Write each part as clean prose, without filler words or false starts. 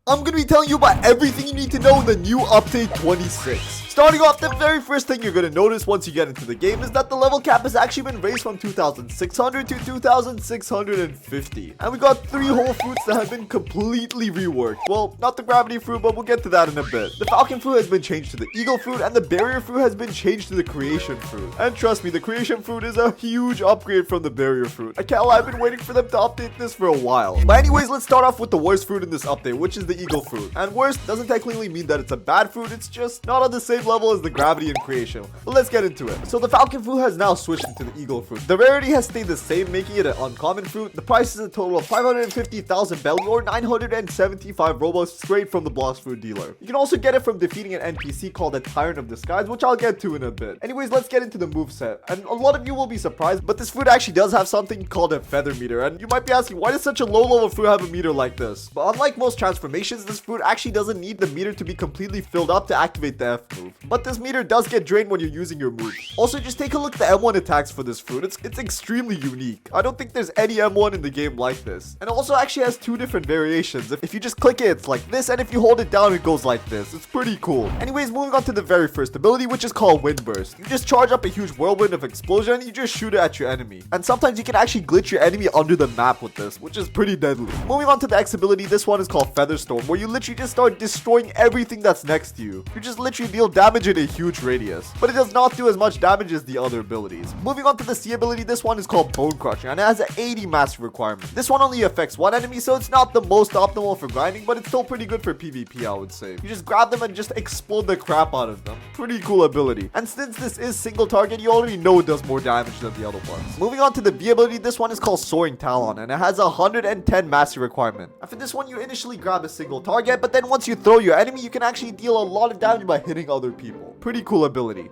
I'm gonna be telling you about everything you need to know in the new update 26. Starting off, the very first thing you're gonna notice once you get into the game is that the level cap has actually been raised from 2,600 to 2,650. And we got 3 whole fruits that have been completely reworked. Well, not the gravity fruit, but we'll get to that in a bit. The falcon fruit has been changed to the eagle fruit, and the barrier fruit has been changed to the creation fruit. And trust me, the creation fruit is a huge upgrade from the barrier fruit. I can't lie, I've been waiting for them to update this for a while. But anyways, let's start off with the worst fruit in this update, which is the eagle fruit. And worst doesn't technically mean that it's a bad fruit, it's just not on the same level as the gravity and creation. But let's get into it. So the falcon fruit has now switched into the eagle fruit. The rarity has stayed the same, making it an uncommon fruit. The price is a total of 550,000 belly or 975 Robux straight from the Blox fruit dealer. You can also get it from defeating an NPC called the Tyrant of Disguise, which I'll get to in a bit. Anyways, let's get into the moveset. And a lot of you will be surprised, but this fruit actually does have something called a feather meter. And you might be asking, why does such a low level fruit have a meter like this? But unlike most transformations, this fruit actually doesn't need the meter to be completely filled up to activate the F move. But this meter does get drained when you're using your move. Also, just take a look at the M1 attacks for this fruit. It's extremely unique. I don't think there's any M1 in the game like this. And it also actually has 2 different variations. If you just click it, it's like this, and if you hold it down, it goes like this. It's pretty cool. Anyways, moving on to the very first ability, which is called Wind Burst. You just charge up a huge whirlwind of explosion, and you just shoot it at your enemy. And sometimes you can actually glitch your enemy under the map with this, which is pretty deadly. Moving on to the X ability, this one is called Feather Storm, where you literally just start destroying everything that's next to you. You just literally deal damage in a huge radius, but it does not do as much damage as the other abilities. Moving on to the C ability, this one is called Bone Crushing, and it has an 80 mastery requirement. This one only affects one enemy, so it's not the most optimal for grinding, but it's still pretty good for PvP, I would say. You just grab them and just explode the crap out of them. Pretty cool ability. And since this is single target, you already know it does more damage than the other ones. Moving on to the B ability, this one is called Soaring Talon, and it has a 110 mastery requirement. And for this one, you initially grab a single target, but then once you throw your enemy, you can actually deal a lot of damage by hitting other people. Pretty cool ability.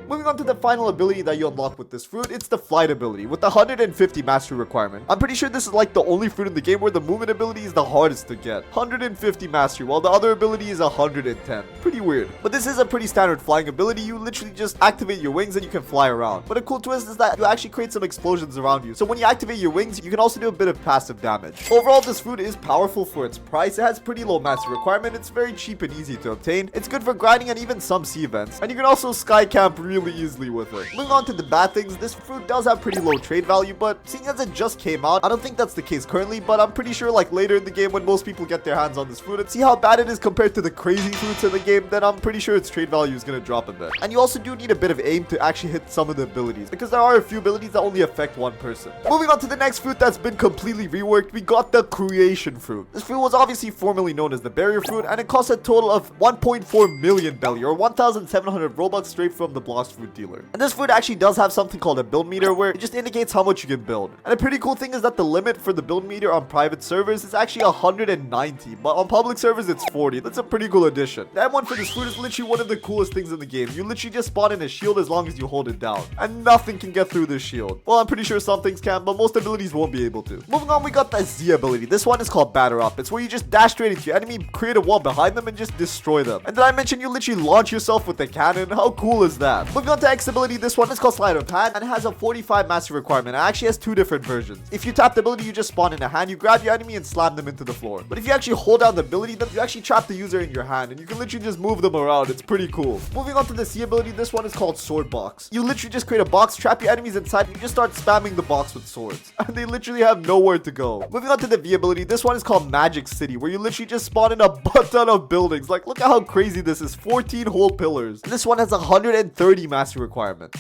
Moving on to the final ability that you unlock with this fruit, it's the flight ability with the 150 mastery requirement. I'm pretty sure this is like the only fruit in the game where the movement ability is the hardest to get. 150 mastery, while the other ability is 110. Pretty weird. But this is a pretty standard flying ability. You literally just activate your wings and you can fly around. But a cool twist is that you actually create some explosions around you. So when you activate your wings, you can also do a bit of passive damage. Overall, this fruit is powerful for its price. It has pretty low mastery requirement. It's very cheap and easy to obtain. It's good for grinding and even some sea events. And you can also sky camp really easily with it. Moving on to the bad things, this fruit does have pretty low trade value, but seeing as it just came out, I don't think that's the case currently, but I'm pretty sure like later in the game when most people get their hands on this fruit and see how bad it is compared to the crazy fruits in the game, then I'm pretty sure its trade value is going to drop a bit. And you also do need a bit of aim to actually hit some of the abilities, because there are a few abilities that only affect one person. Moving on to the next fruit that's been completely reworked, we got the creation fruit. This fruit was obviously formerly known as the barrier fruit, and it costs a total of 1.4 million belly or 1,700 Robux straight from the Blox fruit dealer. And this fruit actually does have something called a build meter where it just indicates how much you can build. And a pretty cool thing is that the limit for the build meter on private servers is actually 190, but on public servers it's 40. That's a pretty cool addition. The M1 for this fruit is literally one of the coolest things in the game. You literally just spawn in a shield as long as you hold it down, and nothing can get through this shield. Well, I'm pretty sure some things can, but most abilities won't be able to. Moving on, we got the Z ability. This one is called Batter Up. It's where you just dash straight into your enemy, create a wall behind them, and just destroy them. And did I mention you literally launch yourself with the cannon? How cool is that? Moving on to X ability, this one is called Sleight of Hand, and it has a 45 mastery requirement. It actually has 2 different versions. If you tap the ability, you just spawn in a hand, you grab your enemy and slam them into the floor. But if you actually hold down the ability, then you actually trap the user in your hand, and you can literally just move them around. It's pretty cool. Moving on to the C ability, this one is called Sword Box. You literally just create a box, trap your enemies inside, and you just start spamming the box with swords. And they literally have nowhere to go. Moving on to the V ability, this one is called Magic City, where you literally just spawn in a butt ton of buildings. Like, look at how crazy this is. 14 whole pillars. And this one has 130 mastery requirement.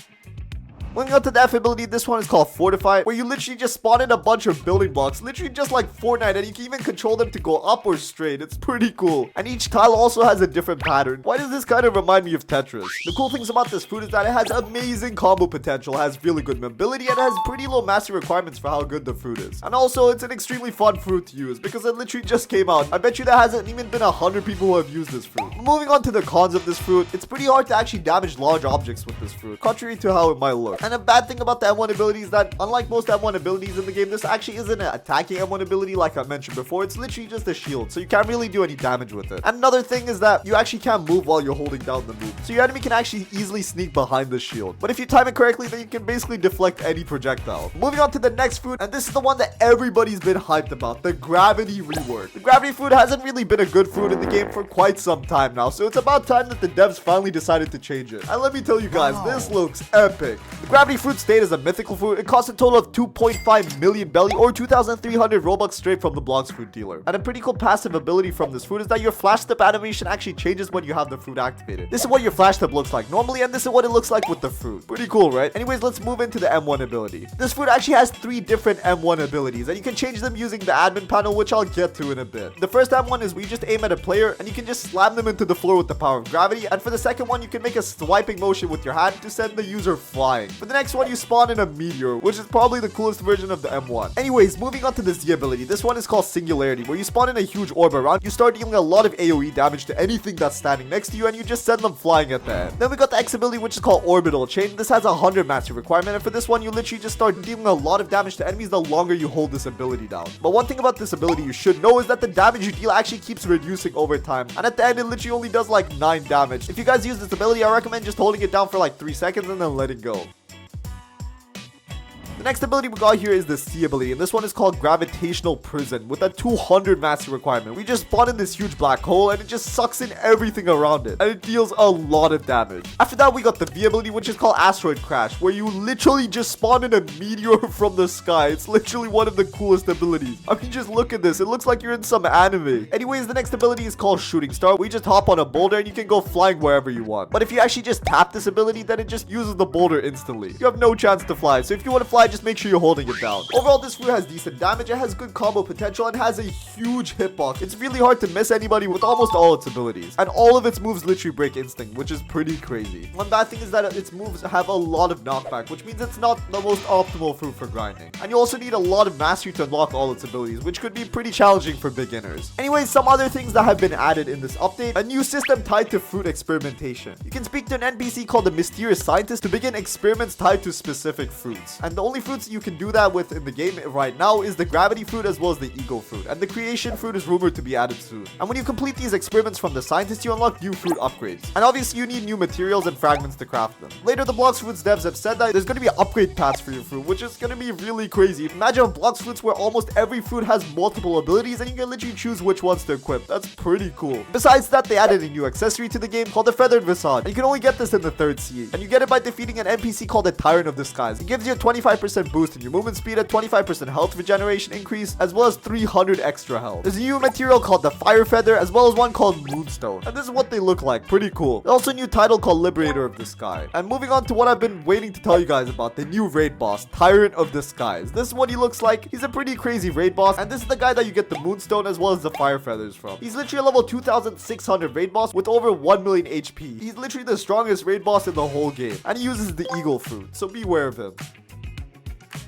Moving on to the F ability, this one is called Fortify, where you literally just spawn in a bunch of building blocks, literally just like Fortnite, and you can even control them to go up or straight. It's pretty cool. And each tile also has a different pattern. Why does this kind of remind me of Tetris? The cool things about this fruit is that it has amazing combo potential, has really good mobility, and has pretty low mastery requirements for how good the fruit is. And also, it's an extremely fun fruit to use because it literally just came out. I bet you there hasn't even been 100 people who have used this fruit. Moving on to the cons of this fruit, it's pretty hard to actually damage large objects with this fruit, contrary to how it might look. And a bad thing about the M1 ability is that unlike most M1 abilities in the game, this actually isn't an attacking M1 ability like I mentioned before. It's literally just a shield, so you can't really do any damage with it. And another thing is that you actually can't move while you're holding down the move, so your enemy can actually easily sneak behind the shield. But if you time it correctly, then you can basically deflect any projectile. Moving on to the next food, and this is the one that everybody's been hyped about, the gravity rework. The gravity food hasn't really been a good food in the game for quite some time now, so it's about time that the devs finally decided to change it. And let me tell you guys, this looks epic. The gravity fruit stayed as a mythical fruit. It costs a total of 2.5 million belly or 2,300 Robux straight from the Blox fruit dealer. And a pretty cool passive ability from this fruit is that your flash step animation actually changes when you have the fruit activated. This is what your flash step looks like normally, and this is what it looks like with the fruit. Pretty cool, right? Anyways, let's move into the M1 ability. This fruit actually has 3 different M1 abilities, and you can change them using the admin panel, which I'll get to in a bit. The first M1 is where you just aim at a player and you can just slam them into the floor with the power of gravity, and for the second one, you can make a swiping motion with your hand to send the user flying. For the next one, you spawn in a meteor, which is probably the coolest version of the M1. Anyways, moving on to the Z ability. This one is called Singularity, where you spawn in a huge orb around, you start dealing a lot of AoE damage to anything that's standing next to you, and you just send them flying at the end. Then we got the X ability, which is called Orbital Chain. This has a 100 mastery requirement, and for this one, you literally just start dealing a lot of damage to enemies the longer you hold this ability down. But one thing about this ability you should know is that the damage you deal actually keeps reducing over time, and at the end, it literally only does like 9 damage. If you guys use this ability, I recommend just holding it down for like 3 seconds and then letting go. The next ability we got here is the C ability, and this one is called Gravitational Prison with a 200 mastery requirement. We just spawn in this huge black hole and it just sucks in everything around it, and it deals a lot of damage. After that, we got the V ability, which is called Asteroid Crash, where you literally just spawn in a meteor from the sky. It's literally one of the coolest abilities. I mean, just look at this. It looks like you're in some anime. Anyways, the next ability is called Shooting Star. We just hop on a boulder and you can go flying wherever you want. But if you actually just tap this ability, then it just uses the boulder instantly. You have no chance to fly. So if you want to fly, just make sure you're holding it down. Overall, this fruit has decent damage, it has good combo potential, and has a huge hitbox. It's really hard to miss anybody with almost all its abilities, and all of its moves literally break instinct, which is pretty crazy. One bad thing is that its moves have a lot of knockback, which means it's not the most optimal fruit for grinding. And you also need a lot of mastery to unlock all its abilities, which could be pretty challenging for beginners. Anyways, some other things that have been added in this update: a new system tied to fruit experimentation. You can speak to an NPC called the Mysterious Scientist to begin experiments tied to specific fruits. And the only fruits you can do that with in the game right now is the Gravity fruit as well as the Ego fruit. And the Creation fruit is rumored to be added soon. And when you complete these experiments from the Scientist, you unlock new fruit upgrades. And obviously you need new materials and fragments to craft them. Later, the Blox Fruits devs have said that there's going to be upgrade paths for your fruit, which is going to be really crazy. Imagine a Blox Fruits where almost every fruit has multiple abilities and you can literally choose which ones to equip. That's pretty cool. Besides that, they added a new accessory to the game called the Feathered Visage. And you can only get this in the 3rd sea. And you get it by defeating an NPC called the Tyrant of the Skies. It gives you a 25% boost in your movement speed, a 25% health regeneration increase, as well as 300 extra health. There's a new material called the Fire Feather, as well as one called Moonstone. And this is what they look like. Pretty cool. There's also a new title called Liberator of the Sky. And moving on to what I've been waiting to tell you guys about, the new raid boss, Tyrant of the Skies. This is what he looks like. He's a pretty crazy raid boss, and this is the guy that you get the Moonstone as well as the Fire Feathers from. He's literally a level 2600 raid boss with over 1 million HP. He's literally the strongest raid boss in the whole game, and he uses the Eagle fruit, so beware of him.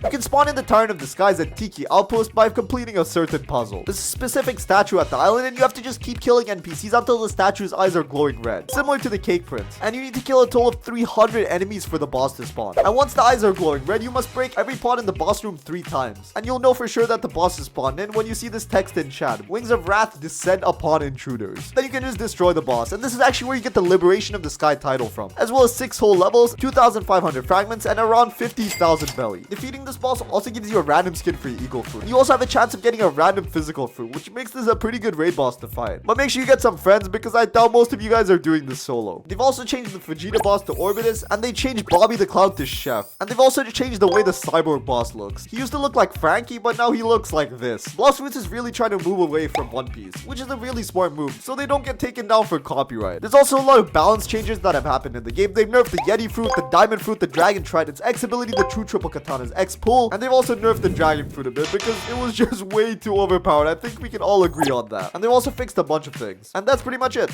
You can spawn in the Tyrant of the Skies at Tiki Outpost by completing a certain puzzle. There's a specific statue at the island and you have to just keep killing NPCs until the statue's eyes are glowing red, similar to the Cake Prince. And you need to kill a total of 300 enemies for the boss to spawn. And once the eyes are glowing red, you must break every pot in the boss room 3 times. And you'll know for sure that the boss is spawned in when you see this text in chat: Wings of Wrath descend upon intruders. Then you can just destroy the boss, and this is actually where you get the Liberation of the Sky title from, as well as 6 whole levels, 2,500 fragments, and around 50,000 belly. Defeating this boss also gives you a random skin for your Eagle fruit. And you also have a chance of getting a random physical fruit, which makes this a pretty good raid boss to fight. But make sure you get some friends, because I doubt most of you guys are doing this solo. They've also changed the Vegeta boss to Orbitus, and they changed Bobby the Clown to Chef. And they've also changed the way the Cyborg boss looks. He used to look like Frankie, but now he looks like this. Blox Fruits is really trying to move away from One Piece, which is a really smart move, so they don't get taken down for copyright. There's also a lot of balance changes that have happened in the game. They've nerfed the Yeti fruit, the Diamond fruit, the Dragon Trident's X ability, the True Triple Katana's X pull, and they've also nerfed the Dragon fruit a bit because it was just way too overpowered. I think we can all agree on that. And they've also fixed a bunch of things. And that's pretty much it.